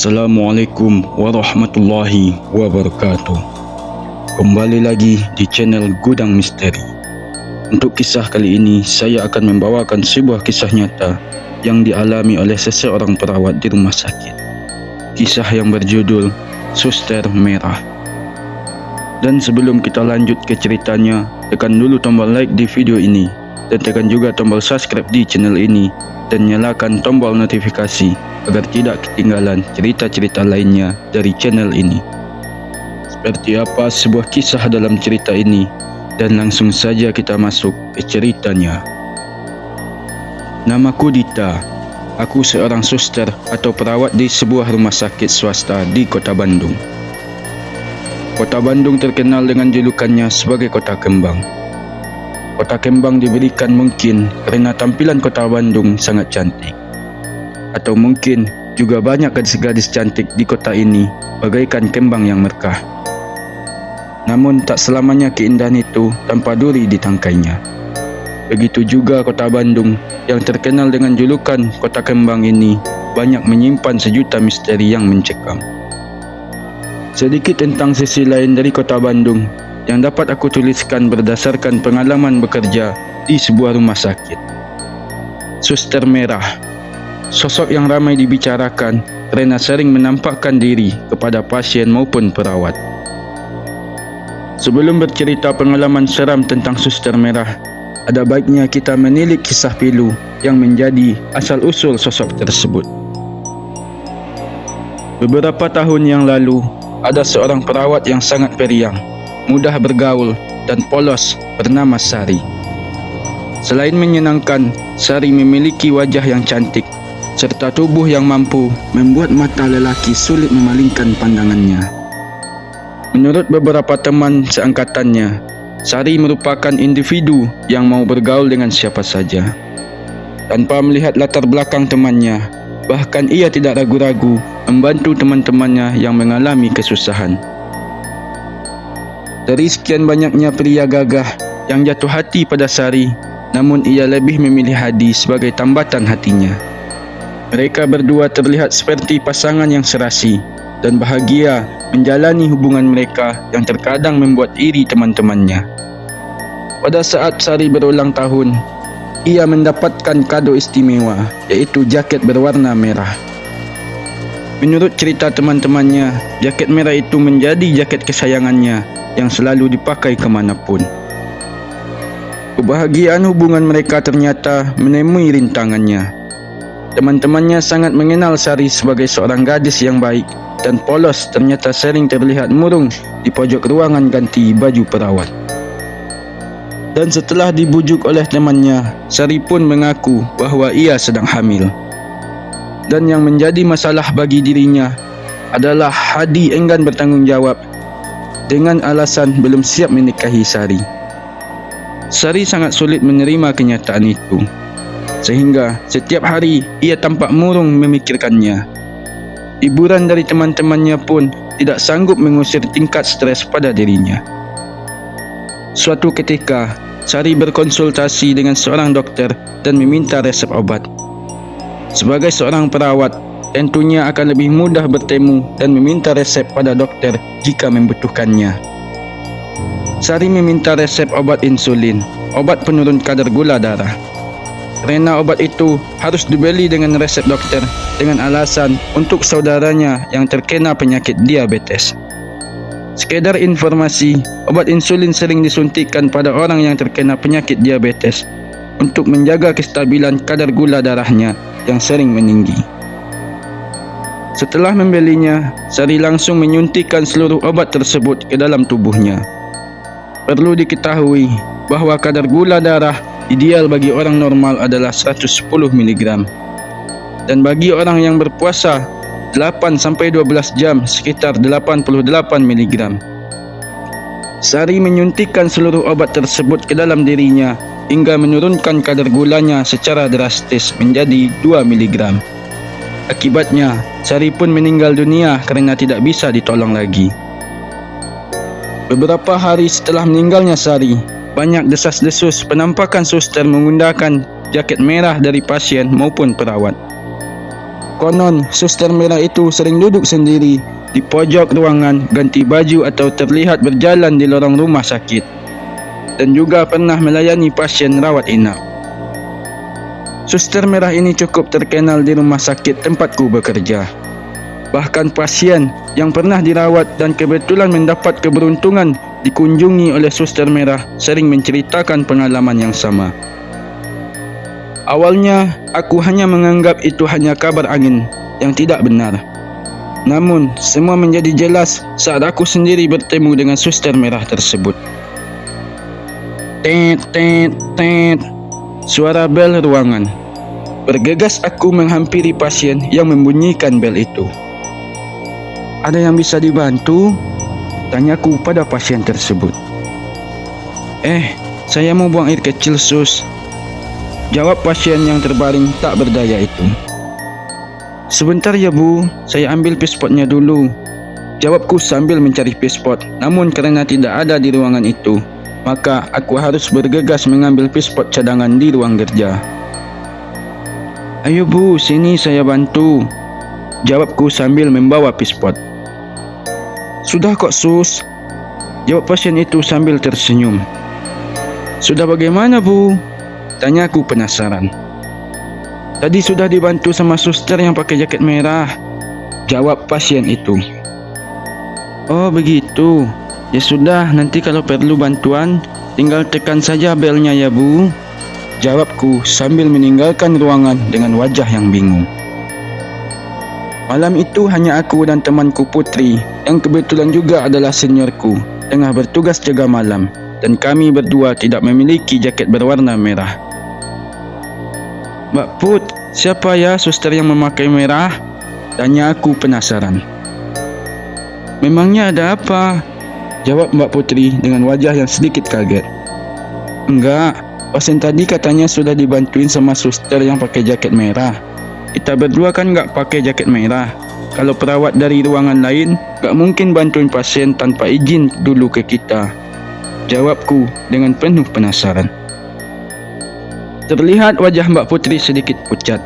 Assalamualaikum warahmatullahi wabarakatuh. Kembali lagi di channel Gudang Misteri. Untuk kisah kali ini, saya akan membawakan sebuah kisah nyata yang dialami oleh seseorang perawat di rumah sakit. Kisah yang berjudul Suster Merah. Dan sebelum kita lanjut ke ceritanya, tekan dulu tombol like di video ini dan tekan juga tombol subscribe di channel ini dan nyalakan tombol notifikasi agar tidak ketinggalan cerita-cerita lainnya dari channel ini. Seperti apa sebuah kisah dalam cerita ini, dan langsung saja kita masuk ke ceritanya. Namaku Dita. Aku seorang suster atau perawat di sebuah rumah sakit swasta di Kota Bandung. Kota Bandung terkenal dengan julukannya sebagai Kota Kembang. Kota Kembang diberikan mungkin karena tampilan Kota Bandung sangat cantik. Atau mungkin juga banyak gadis-gadis cantik di kota ini bagaikan kembang yang mekar. Namun tak selamanya keindahan itu tanpa duri di tangkainya. Begitu juga Kota Bandung yang terkenal dengan julukan Kota Kembang ini banyak menyimpan sejuta misteri yang mencekam. Sedikit tentang sisi lain dari Kota Bandung yang dapat aku tuliskan berdasarkan pengalaman bekerja di sebuah rumah sakit. Suster Merah, sosok yang ramai dibicarakan karena sering menampakkan diri kepada pasien maupun perawat. Sebelum bercerita pengalaman seram tentang Suster Merah, ada baiknya kita menilik kisah pilu yang menjadi asal-usul sosok tersebut. Beberapa tahun yang lalu, ada seorang perawat yang sangat periang, mudah bergaul, dan polos bernama Sari. Selain menyenangkan, Sari memiliki wajah yang cantik serta tubuh yang mampu membuat mata lelaki sulit memalingkan pandangannya. Menurut beberapa teman seangkatannya, Sari merupakan individu yang mau bergaul dengan siapa saja. Tanpa melihat latar belakang temannya, bahkan ia tidak ragu-ragu membantu teman-temannya yang mengalami kesusahan. Dari sekian banyaknya pria gagah yang jatuh hati pada Sari, namun ia lebih memilih Hadi sebagai tambatan hatinya. Mereka berdua terlihat seperti pasangan yang serasi dan bahagia menjalani hubungan mereka yang terkadang membuat iri teman-temannya. Pada saat Sari berulang tahun, ia mendapatkan kado istimewa, yaitu jaket berwarna merah. Menurut cerita teman-temannya, jaket merah itu menjadi jaket kesayangannya yang selalu dipakai kemanapun. Kebahagiaan hubungan mereka ternyata menemui rintangannya. Teman-temannya sangat mengenal Sari sebagai seorang gadis yang baik dan polos ternyata sering terlihat murung di pojok ruangan ganti baju perawat. Dan setelah dibujuk oleh temannya, Sari pun mengaku bahwa ia sedang hamil. Dan yang menjadi masalah bagi dirinya adalah Hadi enggan bertanggung jawab dengan alasan belum siap menikahi Sari. Sari sangat sulit menerima kenyataan itu, sehingga setiap hari ia tampak murung memikirkannya. Hiburan dari teman-temannya pun tidak sanggup mengusir tingkat stres pada dirinya. Suatu ketika, Sari berkonsultasi dengan seorang dokter dan meminta resep obat. Sebagai seorang perawat, tentunya akan lebih mudah bertemu dan meminta resep pada dokter jika membutuhkannya. Sari meminta resep obat insulin, obat penurun kadar gula darah. Karena obat itu harus dibeli dengan resep dokter dengan alasan untuk saudaranya yang terkena penyakit diabetes. Sekedar informasi, obat insulin sering disuntikkan pada orang yang terkena penyakit diabetes untuk menjaga kestabilan kadar gula darahnya yang sering meninggi. Setelah membelinya, Sari langsung menyuntikkan seluruh obat tersebut ke dalam tubuhnya. Perlu diketahui bahwa kadar gula darah ideal bagi orang normal adalah 110 mg dan bagi orang yang berpuasa 8-12 jam sekitar 88 mg. Sari menyuntikkan seluruh obat tersebut ke dalam dirinya hingga menurunkan kadar gulanya secara drastis menjadi 2 mg. Akibatnya, Sari pun meninggal dunia karena tidak bisa ditolong lagi. Beberapa hari setelah meninggalnya Sari, banyak desas-desus penampakan suster menggunakan jaket merah dari pasien maupun perawat. Konon, suster merah itu sering duduk sendiri di pojok ruangan, ganti baju atau terlihat berjalan di lorong rumah sakit. Dan juga pernah melayani pasien rawat inap. Suster merah ini cukup terkenal di rumah sakit tempatku bekerja. Bahkan pasien yang pernah dirawat dan kebetulan mendapat keberuntungan dikunjungi oleh suster merah sering menceritakan pengalaman yang sama. Awalnya, aku hanya menganggap itu hanya kabar angin yang tidak benar. Namun, semua menjadi jelas saat aku sendiri bertemu dengan suster merah tersebut. Tet, tet, tet. Suara bel ruangan. Bergegas aku menghampiri pasien yang membunyikan bel itu. Ada yang bisa dibantu? Tanyaku pada pasien tersebut. Saya mau buang air kecil, sus. Jawab pasien yang terbaring tak berdaya itu. Sebentar ya bu, saya ambil pispotnya dulu. Jawabku sambil mencari pispot. Namun karena tidak ada di ruangan itu, maka aku harus bergegas mengambil pispot cadangan di ruang kerja. Ayo bu, sini saya bantu. Jawabku sambil membawa pispot. Sudah kok sus. Jawab pasien itu sambil tersenyum. Sudah bagaimana bu? Tanyaku penasaran. Tadi sudah dibantu sama suster yang pakai jaket merah. Jawab pasien itu. Oh begitu. Ya sudah, nanti kalau perlu bantuan tinggal tekan saja belnya ya bu. Jawabku sambil meninggalkan ruangan dengan wajah yang bingung. Malam itu hanya aku dan temanku Putri yang kebetulan juga adalah seniorku tengah bertugas jaga malam, dan kami berdua tidak memiliki jaket berwarna merah. Mbak Put, siapa ya suster yang memakai merah? Tanya aku penasaran. Memangnya ada apa? Jawab Mbak Putri dengan wajah yang sedikit kaget. Enggak, pasien tadi katanya sudah dibantuin sama suster yang pakai jaket merah. Kita berdua kan nggak pakai jaket merah. Kalau perawat dari ruangan lain, nggak mungkin bantuin pasien tanpa izin dulu ke kita. Jawabku dengan penuh penasaran. Terlihat wajah Mbak Putri sedikit pucat.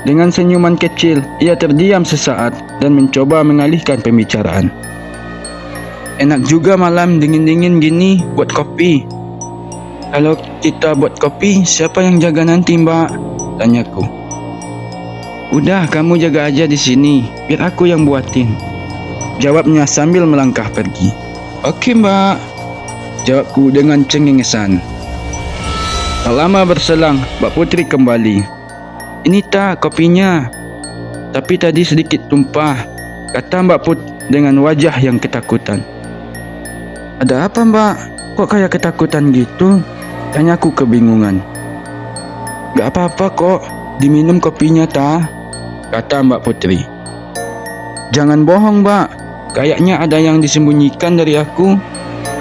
Dengan senyuman kecil, ia terdiam sesaat dan mencoba mengalihkan pembicaraan. Enak juga malam dingin-dingin gini buat kopi. Kalau kita buat kopi, siapa yang jaga nanti mbak? Tanyaku. Udah, kamu jaga aja di sini, biar aku yang buatin. Jawabnya sambil melangkah pergi. Oke mbak. Jawabku dengan cengengesan. Tak lama berselang, Mbak Putri kembali. Ini tak kopinya. Tapi tadi sedikit tumpah, kata Mbak Put dengan wajah yang ketakutan. Ada apa mbak? Kok kayak ketakutan gitu? Tanyaku kebingungan. Gak apa-apa kok, diminum kopinya ta? Kata Mbak Putri. Jangan bohong mbak, kayaknya ada yang disembunyikan dari aku.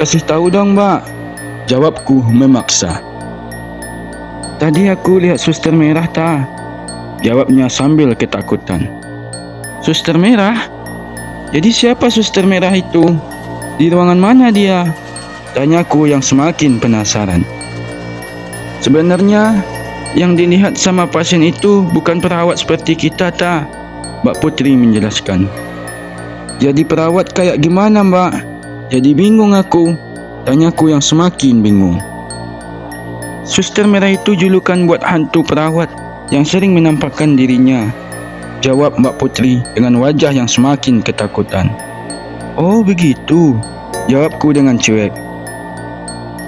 Kasih tahu dong mbak. Jawabku memaksa. Tadi aku lihat suster merah ta? Jawabnya sambil ketakutan. Suster merah? Jadi siapa suster merah itu? Di ruangan mana dia? Tanyaku yang semakin penasaran. Sebenarnya yang dilihat sama pasien itu bukan perawat seperti kita ta? Mbak Putri menjelaskan. Jadi perawat kayak gimana mbak? Jadi bingung aku. Tanyaku yang semakin bingung. Suster merah itu julukan buat hantu perawat yang sering menampakkan dirinya. Jawab Mbak Putri dengan wajah yang semakin ketakutan. Oh begitu, jawabku dengan cuek.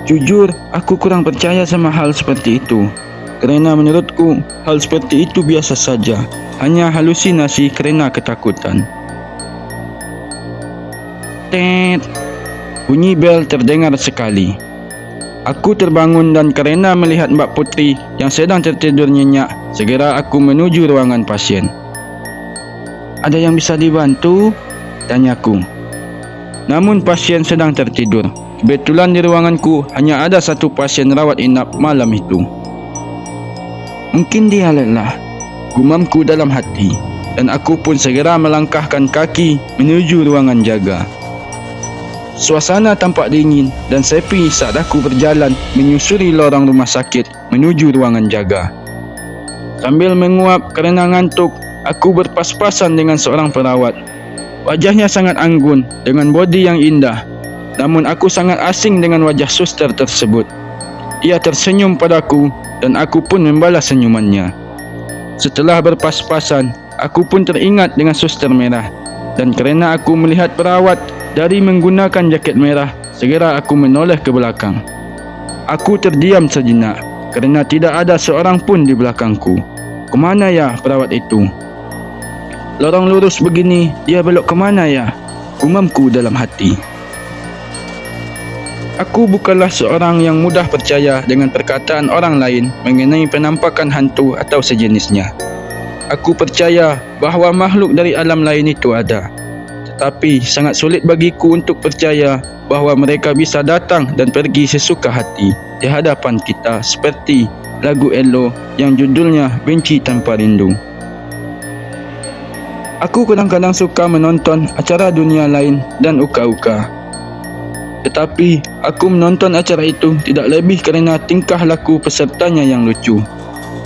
Jujur, aku kurang percaya sama hal seperti itu. Karena menurutku, hal seperti itu biasa saja. Hanya halusinasi karena ketakutan. Tet. Bunyi bel terdengar sekali. Aku terbangun dan karena melihat Mbak Putri yang sedang tertidur nyenyak, segera aku menuju ruangan pasien. Ada yang bisa dibantu? Tanyaku. Namun pasien sedang tertidur. Kebetulan di ruanganku hanya ada satu pasien rawat inap malam itu. Mungkin dia lelah, gumamku dalam hati, dan aku pun segera melangkahkan kaki menuju ruangan jaga. Suasana tampak dingin dan sepi saat aku berjalan menyusuri lorong rumah sakit menuju ruangan jaga. Sambil menguap kerana ngantuk, aku berpas-pasan dengan seorang perawat. Wajahnya sangat anggun dengan bodi yang indah. Namun aku sangat asing dengan wajah suster tersebut. Ia tersenyum padaku dan aku pun membalas senyumannya. Setelah berpas-pasan, aku pun teringat dengan suster merah. Dan kerana aku melihat perawat dari menggunakan jaket merah, segera aku menoleh ke belakang. Aku terdiam sejenak kerana tidak ada seorang pun di belakangku. Kemana ya perawat itu? Lorong lurus begini, dia belok kemana ya? Gumamku dalam hati. Aku bukanlah seorang yang mudah percaya dengan perkataan orang lain mengenai penampakan hantu atau sejenisnya. Aku percaya bahawa makhluk dari alam lain itu ada. Tetapi sangat sulit bagiku untuk percaya bahawa mereka bisa datang dan pergi sesuka hati di hadapan kita seperti lagu Elo yang judulnya Benci Tanpa Rindu. Aku kadang-kadang suka menonton acara dunia lain dan uka-uka. Tetapi aku menonton acara itu tidak lebih kerana tingkah laku pesertanya yang lucu,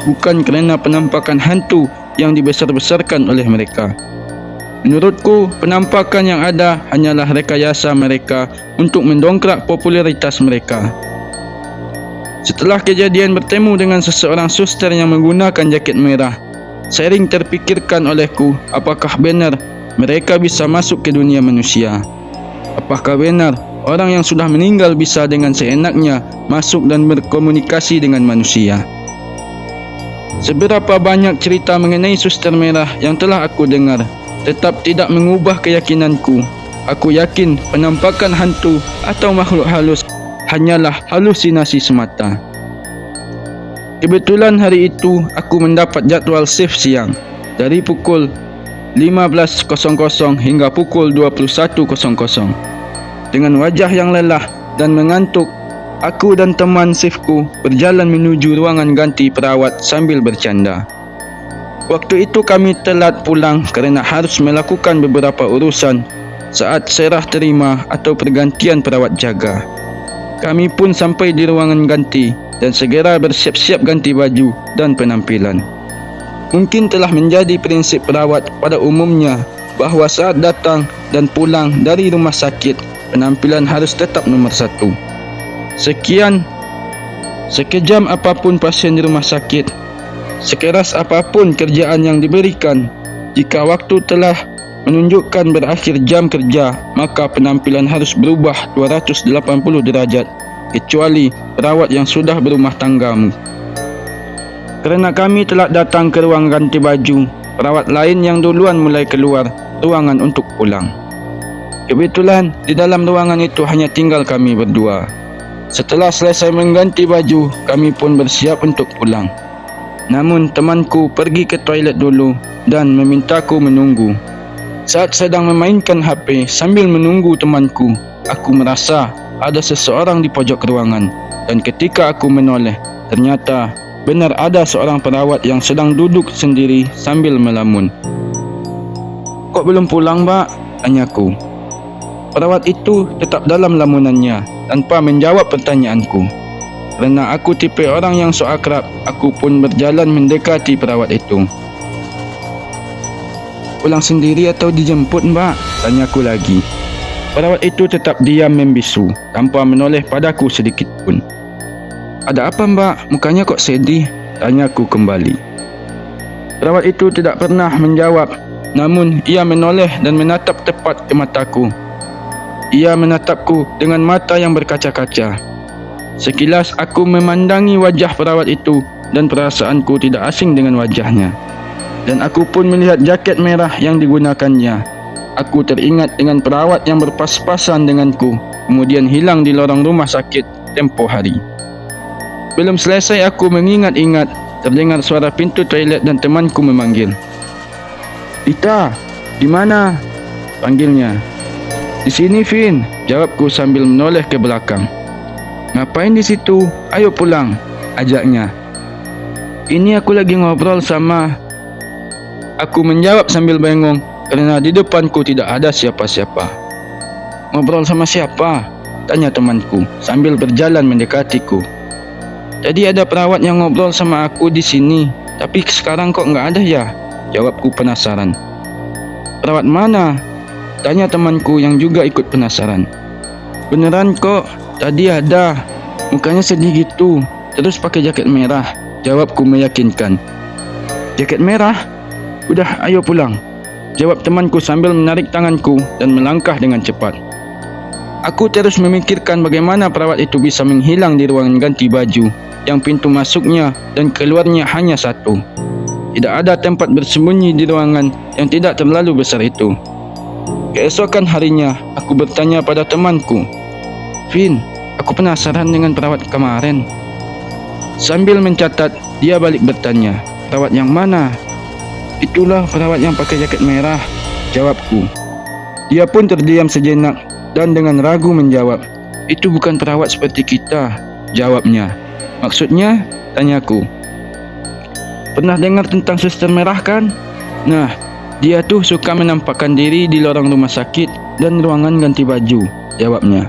bukan kerana penampakan hantu yang dibesar-besarkan oleh mereka. Menurutku, penampakan yang ada hanyalah rekayasa mereka untuk mendongkrak popularitas mereka. Setelah kejadian bertemu dengan seseorang suster yang menggunakan jaket merah, sering terpikirkan olehku apakah benar mereka bisa masuk ke dunia manusia. Apakah benar orang yang sudah meninggal bisa dengan seenaknya masuk dan berkomunikasi dengan manusia. Seberapa banyak cerita mengenai suster merah yang telah aku dengar tetap tidak mengubah keyakinanku. Aku yakin penampakan hantu atau makhluk halus hanyalah halusinasi semata. Kebetulan hari itu aku mendapat jadual shift siang dari pukul 15.00 hingga pukul 21.00. Dengan wajah yang lelah dan mengantuk, aku dan teman shiftku berjalan menuju ruangan ganti perawat sambil bercanda. Waktu itu kami telat pulang kerana harus melakukan beberapa urusan saat serah terima atau pergantian perawat jaga. Kami pun sampai di ruangan ganti dan segera bersiap-siap ganti baju dan penampilan. Mungkin telah menjadi prinsip perawat pada umumnya bahawa saat datang dan pulang dari rumah sakit, penampilan harus tetap nomor satu. Sekejam apapun pasien di rumah sakit, sekeras apapun kerjaan yang diberikan, jika waktu telah menunjukkan berakhir jam kerja, maka penampilan harus berubah 280 derajat, kecuali perawat yang sudah berumah tanggamu. Kerana kami telah datang ke ruang ganti baju, perawat lain yang duluan mulai keluar ruangan untuk pulang. Kebetulan di dalam ruangan itu hanya tinggal kami berdua. Setelah selesai mengganti baju, kami pun bersiap untuk pulang. Namun temanku pergi ke toilet dulu dan memintaku menunggu. Saat sedang memainkan HP sambil menunggu temanku, aku merasa ada seseorang di pojok ruangan, dan ketika aku menoleh, ternyata benar ada seorang perawat yang sedang duduk sendiri sambil melamun. "Kok belum pulang, Mbak?" tanyaku. Perawat itu tetap dalam lamunannya tanpa menjawab pertanyaanku. Kerana aku tipe orang yang so akrab, aku pun berjalan mendekati perawat itu. "Pulang sendiri atau dijemput, Mbak?" tanyaku lagi. Perawat itu tetap diam membisu tanpa menoleh padaku sedikit pun. "Ada apa, Mbak? Mukanya kok sedih?" tanyaku kembali. Perawat itu tidak pernah menjawab, namun ia menoleh dan menatap tepat ke mataku. Ia menatapku dengan mata yang berkaca-kaca. Sekilas aku memandangi wajah perawat itu dan perasaanku tidak asing dengan wajahnya. Dan aku pun melihat jaket merah yang digunakannya. Aku teringat dengan perawat yang berpas-pasan denganku, kemudian hilang di lorong rumah sakit tempoh hari. Belum selesai aku mengingat-ingat, terdengar suara pintu toilet dan temanku memanggil. "Rita, di mana?" panggilnya. "Di sini, Vin," jawabku sambil menoleh ke belakang. "Ngapain di situ? Ayo pulang," ajaknya. "Ini aku lagi ngobrol sama..." Aku menjawab sambil bengong kerana di depanku tidak ada siapa-siapa. "Ngobrol sama siapa?" tanya temanku sambil berjalan mendekatiku. "Tadi ada perawat yang ngobrol sama aku di sini, tapi sekarang kok nggak ada ya?" Jawabku penasaran. Perawat mana? Tanya temanku yang juga ikut penasaran. Beneran kok, tadi ada. Mukanya sedih gitu, terus pakai jaket merah. Jawabku meyakinkan. Jaket merah? Udah, ayo pulang. Jawab temanku sambil menarik tanganku dan melangkah dengan cepat. Aku terus memikirkan bagaimana perawat itu bisa menghilang di ruangan ganti baju yang pintu masuknya dan keluarnya hanya satu. Tidak ada tempat bersembunyi di ruangan yang tidak terlalu besar itu. Keesokan harinya, aku bertanya pada temanku, Vin, aku penasaran dengan perawat kemarin. Sambil mencatat, dia balik bertanya, perawat yang mana? Itulah perawat yang pakai jaket merah, jawabku. Dia pun terdiam sejenak dan dengan ragu menjawab, itu bukan perawat seperti kita, jawabnya. Maksudnya? Tanyaku. Pernah dengar tentang suster merah kan? Nah, dia tuh suka menampakkan diri di lorong rumah sakit dan ruangan ganti baju, jawabnya.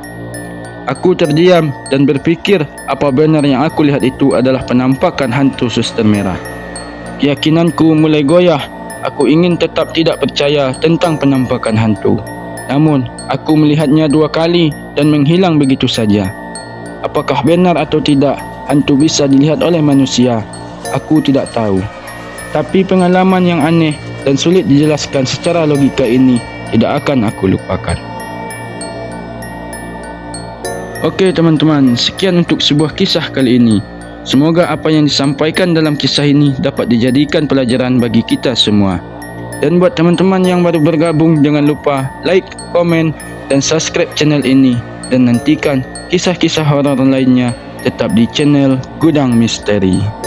Aku terdiam dan berpikir apa benar yang aku lihat itu adalah penampakan hantu suster merah. Keyakinanku mulai goyah. Aku ingin tetap tidak percaya tentang penampakan hantu. Namun, aku melihatnya 2 kali dan menghilang begitu saja. Apakah benar atau tidak hantu bisa dilihat oleh manusia? Aku tidak tahu. Tapi pengalaman yang aneh dan sulit dijelaskan secara logika ini tidak akan aku lupakan. Oke teman-teman, sekian untuk sebuah kisah kali ini. Semoga apa yang disampaikan dalam kisah ini dapat dijadikan pelajaran bagi kita semua. Dan buat teman-teman yang baru bergabung, jangan lupa like, komen, dan subscribe channel ini. Dan nantikan kisah-kisah horor lainnya tetap di channel Gudang Misteri.